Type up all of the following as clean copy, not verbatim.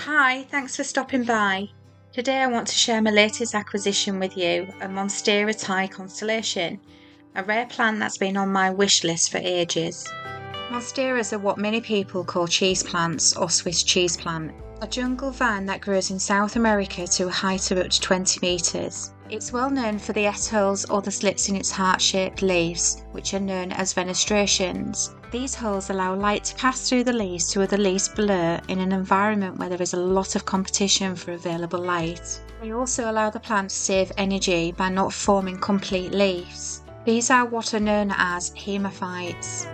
Hi, thanks for stopping by. Today I want to share my latest acquisition with you, a Monstera Thai Constellation, a rare plant that's been on my wish list for ages. Monsteras are what many people call cheese plants or Swiss cheese plant, a jungle vine that grows in South America to a height of up to 20 metres. It's well known for the etals or the slits in its heart-shaped leaves, which are known as fenestrations. These holes allow light to pass through the leaves to other leaves below in an environment where there is a lot of competition for available light. They also allow the plant to save energy by not forming complete leaves. These are what are known as hemophytes.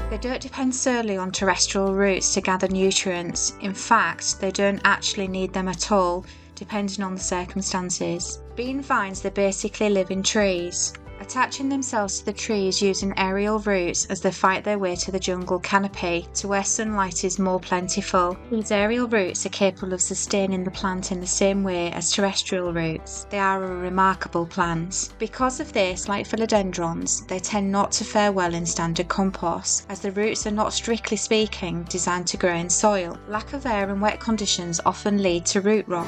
They don't depend solely on terrestrial roots to gather nutrients. In fact, they don't actually need them at all, depending on the circumstances. Being vines, they basically live in trees, attaching themselves to the trees using aerial roots as they fight their way to the jungle canopy to where sunlight is more plentiful. These aerial roots are capable of sustaining the plant in the same way as terrestrial roots. They are a remarkable plant. Because of this, like philodendrons, they tend not to fare well in standard compost, as the roots are not, strictly speaking, designed to grow in soil. Lack of air and wet conditions often lead to root rot.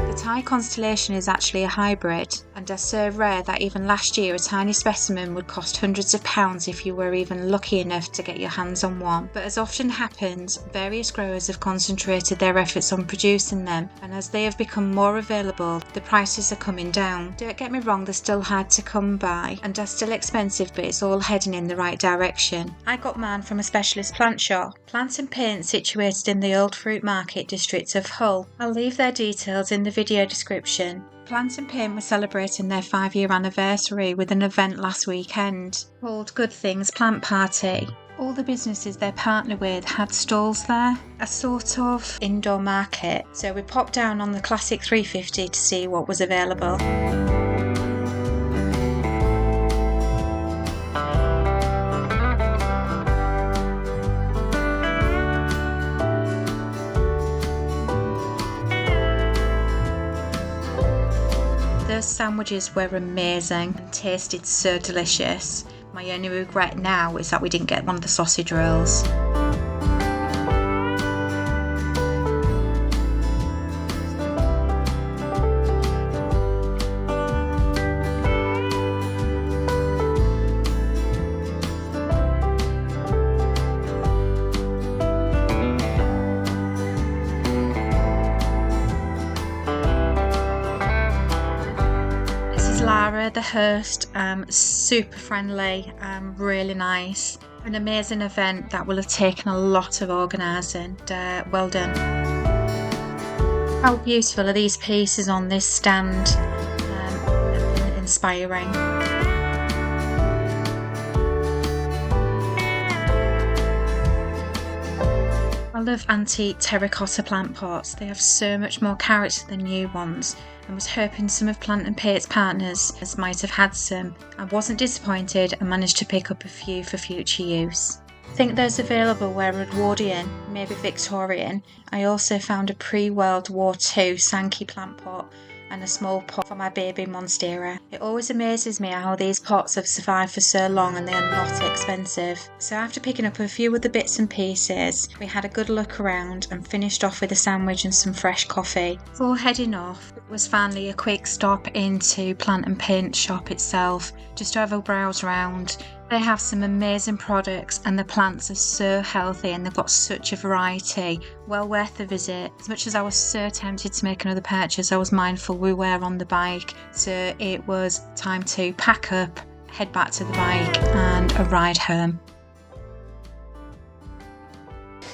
The Thai Constellation is actually a hybrid and are so rare that even last year a tiny specimen would cost hundreds of pounds if you were even lucky enough to get your hands on one. But as often happens, various growers have concentrated their efforts on producing them, and as they have become more available, the prices are coming down. Don't get me wrong, they're still hard to come by and are still expensive, but it's all heading in the right direction. I got mine from a specialist plant shop, Plant and Paint, situated in the Old Fruit Market district of Hull. I'll leave their details in the video description. Plant and Paint were celebrating their 5-year anniversary with an event last weekend called Good Things Plant Party. All the businesses they partner with had stalls there, a sort of indoor market, so we popped down on the classic 350 to see what was available. Those sandwiches were amazing and tasted so delicious. My only regret now is that we didn't get one of the sausage rolls. Lara, the host, super friendly, really nice. An amazing event that will have taken a lot of organising. Well done. How beautiful are these pieces on this stand? Inspiring. I love antique terracotta plant pots. They have so much more character than new ones, and was hoping some of Plant and Paint's partners might have had some. I wasn't disappointed and managed to pick up a few for future use. I think those available were Edwardian, maybe Victorian. I also found a pre-World War II Sankey plant pot and a small pot for my baby Monstera. It always amazes me how these pots have survived for so long and they are not expensive. So after picking up a few of the bits and pieces, we had a good look around and finished off with a sandwich and some fresh coffee. Before heading off, it was finally a quick stop into Plant and Paint shop itself, just to have a browse around. They have some amazing products and the plants are so healthy and they've got such a variety. Well worth the visit. As much as I was so tempted to make another purchase, I was mindful we were on the bike, so it was time to pack up, head back to the bike and a ride home.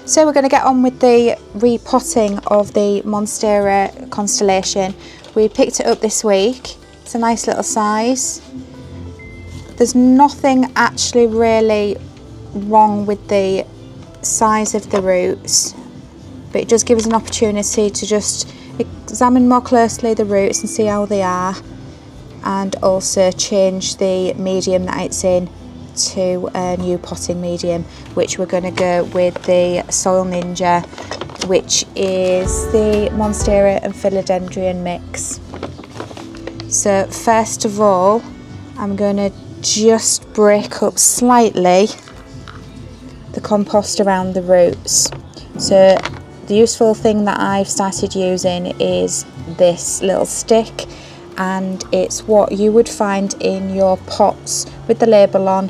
So we're going to get on with the repotting of the Monstera Constellation. We picked it up this week. It's a nice little size. There's nothing actually really wrong with the size of the roots, but it does give us an opportunity to just examine more closely the roots and see how they are, and also change the medium that it's in to a new potting medium, which we're going to go with the Soil Ninja, which is the Monstera and Philodendron mix. So first of all, I'm going to just break up slightly the compost around the roots. So the useful thing that I've started using is this little stick, and it's what you would find in your pots with the label on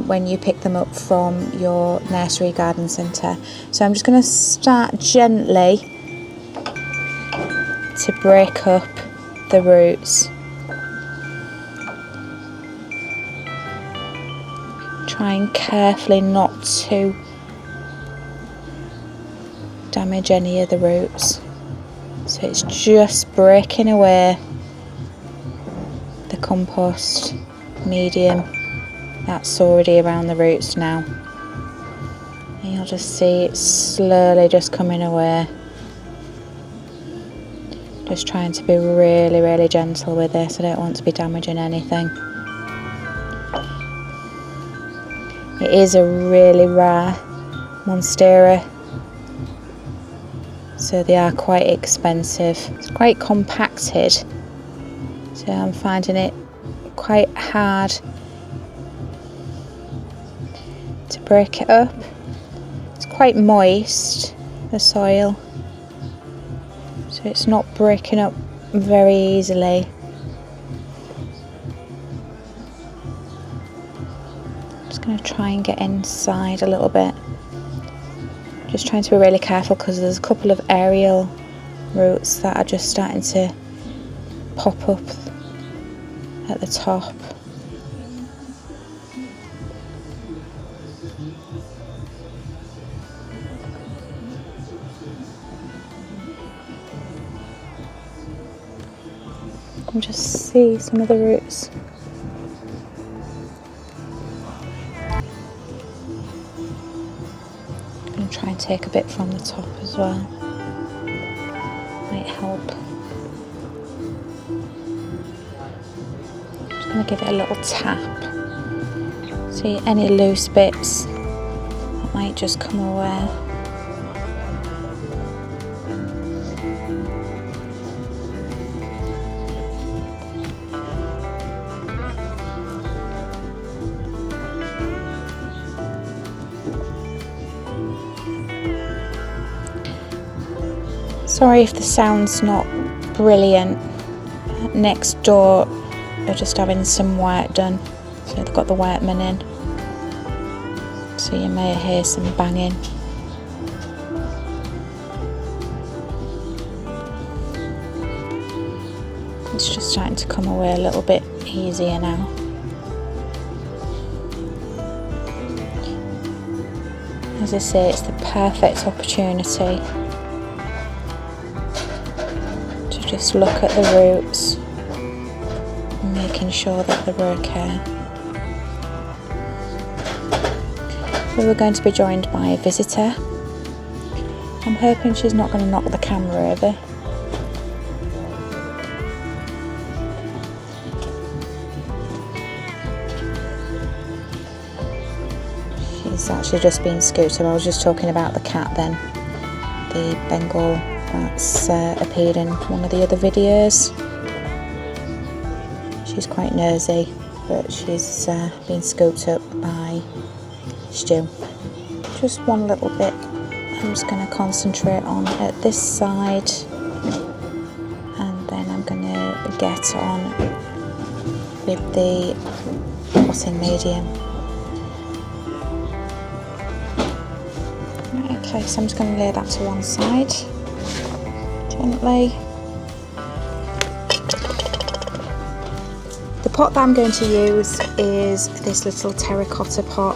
when you pick them up from your nursery garden centre. So I'm just going to start gently to break up the roots. Trying carefully not to damage any of the roots. So it's just breaking away the compost medium that's already around the roots now. And you'll just see it slowly just coming away. Just trying to be really, really gentle with this. I don't want to be damaging anything. It is a really rare Monstera, so they are quite expensive. It's quite compacted, so I'm finding it quite hard to break it up. It's quite moist, the soil, so it's not breaking up very easily. Going to try and get inside a little bit. Just trying to be really careful because there's a couple of aerial roots that are just starting to pop up at the top. You can just see some of the roots. Try and take a bit from the top as well. Might help. Just going to give it a little tap. See any loose bits that might just come away. Sorry if the sound's not brilliant. Next door they're just having some work done, so they've got the workmen in, so you may hear some banging. It's just starting to come away a little bit easier now. As I say, it's the perfect opportunity just look at the roots and making sure that they're okay. So we're going to be joined by a visitor. I'm hoping she's not going to knock the camera over. She's actually just been scooted. I was just talking about the cat then, the Bengal that's appeared in one of the other videos. She's quite nosy, but she's been scooped up by Stu. Just one little bit I'm just going to concentrate on at this side, and then I'm going to get on with the potting medium. Okay, so I'm just going to lay that to one side. Gently. The pot that I'm going to use is this little terracotta pot.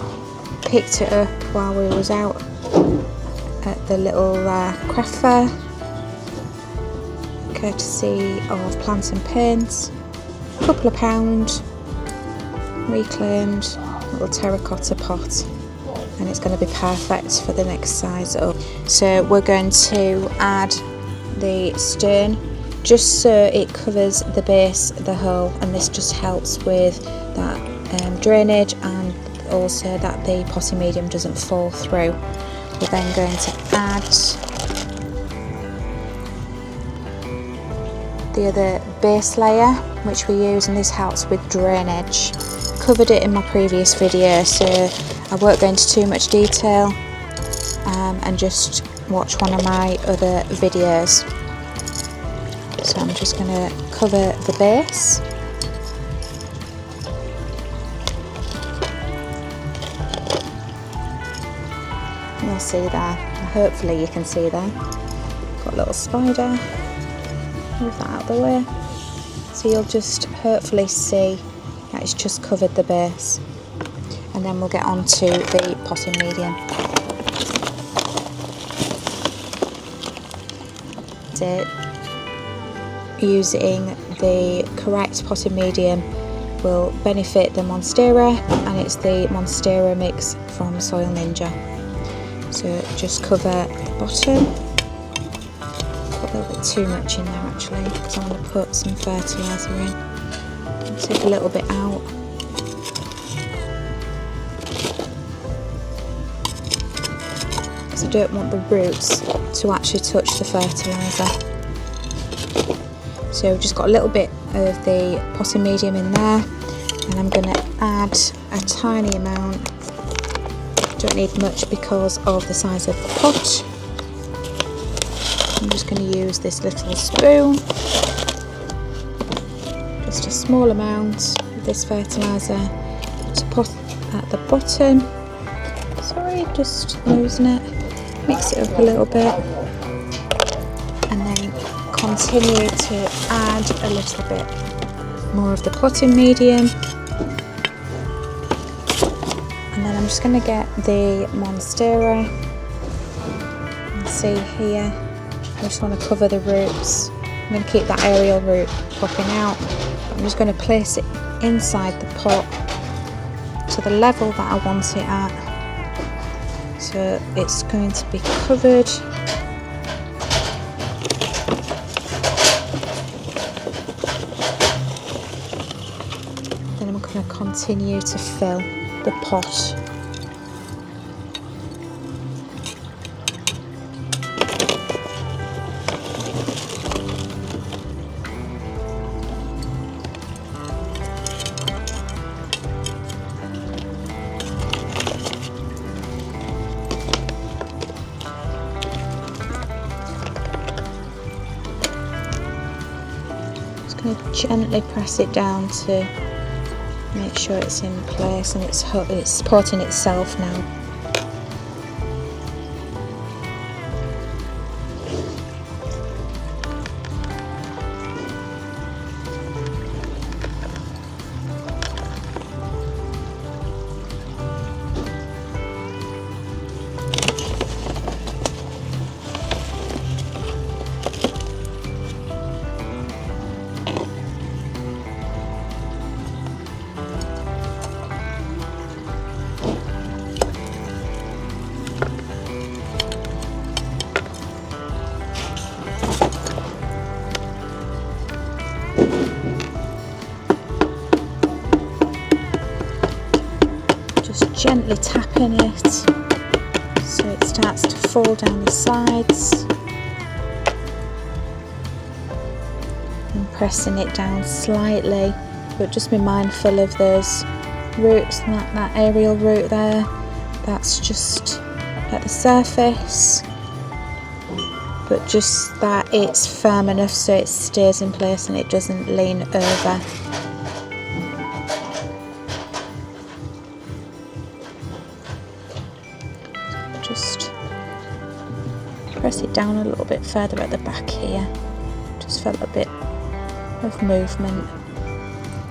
Picked it up while we was out at the little craft fair, courtesy of Plants and Paints. A couple of £1, reclaimed little terracotta pot, and it's going to be perfect for the next size up. So we're going to add the stone just so it covers the base of the hole, and this just helps with that drainage, and also that the potting medium doesn't fall through. We're then going to add the other base layer which we use, and this helps with drainage. Covered it in my previous video, so I won't go into too much detail, and just watch one of my other videos. So I'm just going to cover the base. You'll see there, hopefully you can see there, got a little spider, move that out of the way. So you'll just hopefully see that it's just covered the base. And then we'll get on to the potting medium. Using the correct potting medium will benefit the Monstera, and it's the Monstera mix from Soil Ninja. So just cover the bottom. Put a little bit too much in there actually, because I want to put some fertiliser in. I'll take a little bit out. Because I don't want the roots to actually touch the fertiliser. So we've just got a little bit of the potting medium in there, and I'm going to add a tiny amount. Don't need much because of the size of the pot. I'm just going to use this little spoon, just a small amount of this fertiliser to put at the bottom. Sorry, just losing it. Mix it up a little bit, and then continue to add a little bit more of the potting medium. And then I'm just going to get the Monstera, and see here, I just want to cover the roots. I'm going to keep that aerial root popping out. I'm just going to place it inside the pot to the level that I want it at. So it's going to be covered. Then I'm going to continue to fill the pot. Just going to gently press it down to make sure it's in place, and it's supporting itself now. Gently tapping it so it starts to fall down the sides, and pressing it down slightly, but just be mindful of those roots, and that aerial root there, that's just at the surface, but just that it's firm enough so it stays in place and it doesn't lean over. Just press it down a little bit further at the back here. Just felt a bit of movement.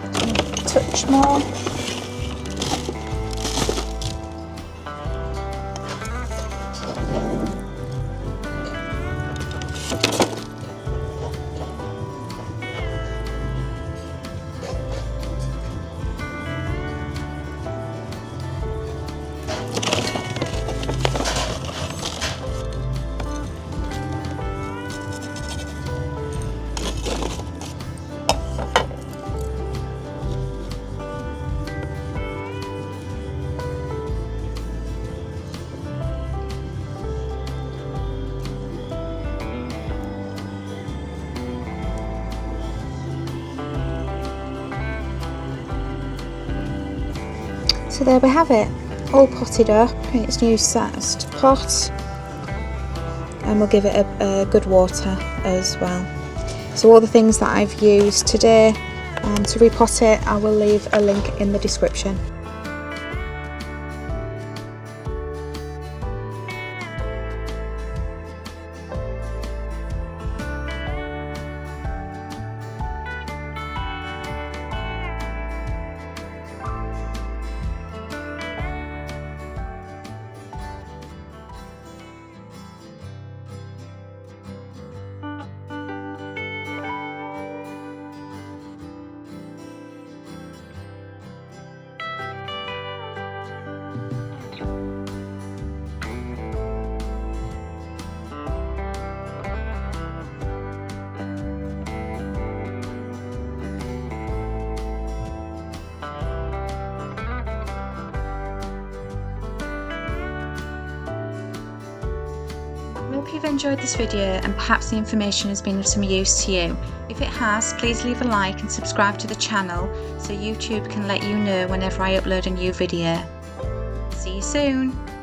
A touch more. So there we have it, all potted up in its new sized pot. and we'll give it a good water as well. So all the things that I've used today to repot it, I will leave a link in the description. I hope you've enjoyed this video and perhaps the information has been of some use to you. If it has, please leave a like and subscribe to the channel so YouTube can let you know whenever I upload a new video. See you soon!